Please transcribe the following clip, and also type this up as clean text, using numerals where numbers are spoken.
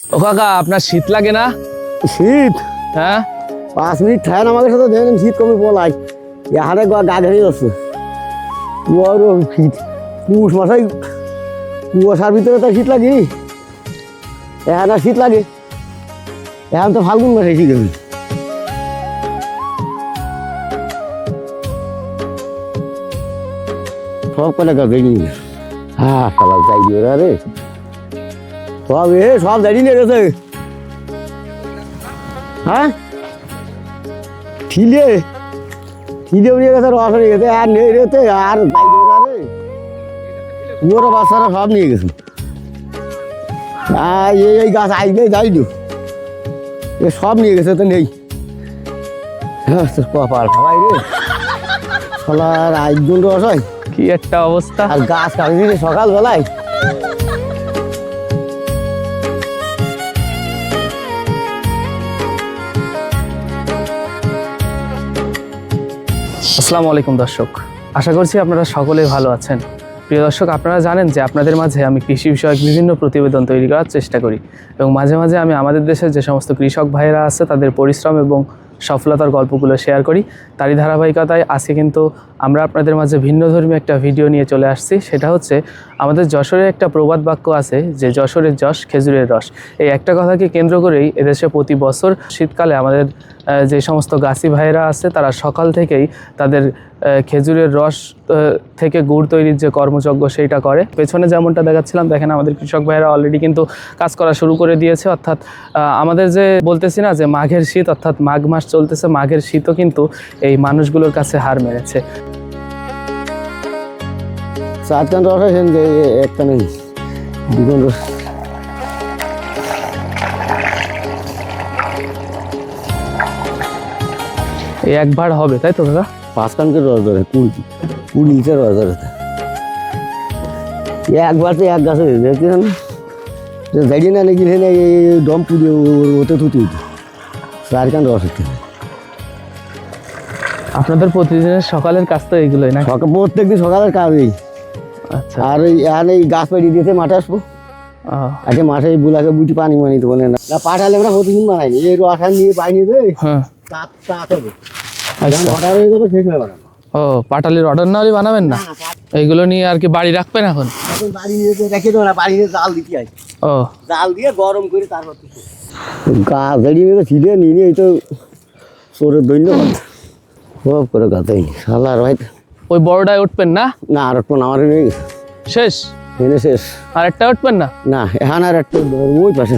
ও কাকা, আপনার শীত লাগে না? শীত? হ্যাঁ, 5 মিনিট ঠায় আমাদের সাথে দেখেন শীত কমে বলাই হারে গা ঘেরে যাচ্ছে বড় শীত। পুষ মাসাই কুয়াশার ভিতরে তার শীত লাগে, এখন আর শীত লাগে? এখন তো ফাল্গুন মাসে শীত হবে। সব কটা গাছ দেখি হ্যাঁ খালা যাই রে সব সব দাঁড়িয়ে নিয়ে গেছে। হ্যাঁ ঠিলে ঠিলেও নিয়ে গেছে, রস নিয়ে গেছে, আর নেই রেতে আর যাই রে পুরো বাচ্চারা সব নিয়ে গেছে। এই গাছ আসবে যাই দু এ সব নিয়ে গেছে তো নেই। হ্যাঁ কপাল সবাই রে ফলার আইগুন রস হয় কি একটা অবস্থা। আর গাছ কাটি দিলে সকালবেলায়। আসসালামু আলাইকুম দর্শক, আশা করছি আপনারা সকলেই ভালো আছেন। প্রিয় দর্শক, আপনারা জানেন যে আপনাদের মাঝে আমি কৃষি বিষয়ক বিভিন্ন প্রতিবেদন তৈরি করার চেষ্টা করি এবং মাঝে মাঝে আমি আমাদের দেশের যে সমস্ত কৃষক ভাইয়েরা আছে তাদের পরিশ্রম এবং সফলতার গল্পগুলো শেয়ার করি। তারই ধারাবাহিকতায় আজকে কিন্তু আমরা আপনাদের মাঝে ভিন্নধর্মী একটা ভিডিও নিয়ে চলে আসছি। সেটা হচ্ছে আমাদের যশোরের একটা প্রবাদ বাক্য আছে যে যশোরের যশ খেজুরের রস। এই একটা কথাকে কেন্দ্র করেই এদেশে প্রতি বছর শীতকালে আমাদের যে সমস্ত গাছি ভাইয়েরা আছে তারা সকাল থেকেই তাদের খেজুরের রস থেকে গুড় তৈরির যে কর্মযজ্ঞ সেইটা করে। পেছনে যেমনটা দেখাচ্ছিলাম, দেখেন আমাদের কৃষক ভাইয়েরা অলরেডি কিন্তু কাজ করা শুরু করে দিয়েছে। অর্থাৎ আমাদের যে বলতেছি না যে মাঘের শীত, অর্থাৎ মাঘ মাস চলতেছে, মাঘের শীতও কিন্তু এই মানুষগুলোর কাছে হার মেরেছে। চারখান রস আছে যে একটা নেই দুজন রস। এই একবার হবে তাই তো দাদা? 5 খানকে রস ধরে 20 লিটার রস ধরে একবার তো এক গাছে দেখছেন দাঁড়িয়ে না গেলে না দম পুড়িয়ে ওতে থুতি 4 খান রস হচ্ছে। আপনাদের প্রতিদিনের সকালের কাজ তো এইগুলোই না? প্রত্যেকদিন সকালের কাজ এই। আচ্ছা, আর এই গাছ পেড়িয়ে দিয়েছে মাঠে আসবো। আচ্ছা মাঠে বুলাকে বুটি পানি মানি তো বলে না পাঠালে আমরা প্রতিদিন বানাইনি এই রসা নিয়ে পাইনি রে। হ্যাঁ ও পাটালির অর্ডার না হলে বানাবেন না? এইগুলো নিয়ে আর কি বাড়ি রাখবেন এখন? বাড়ি নিয়ে রেখে দেবো না, বাড়ি নিয়ে জাল দিতে হয়। ও জাল দিয়ে গরম করে তারপর গাছ দাঁড়িয়ে নিয়ে ছিলে নিয়ে এই তো চোরের ধন্যবাদ সব করে গাছাই সালার ভাই। ওই বড়টায় উঠবেন না? না আর একটা আমার শেষ? এনে শেষ। আর একটা উঠবেন না? না এখন আর একটা ওই পাশে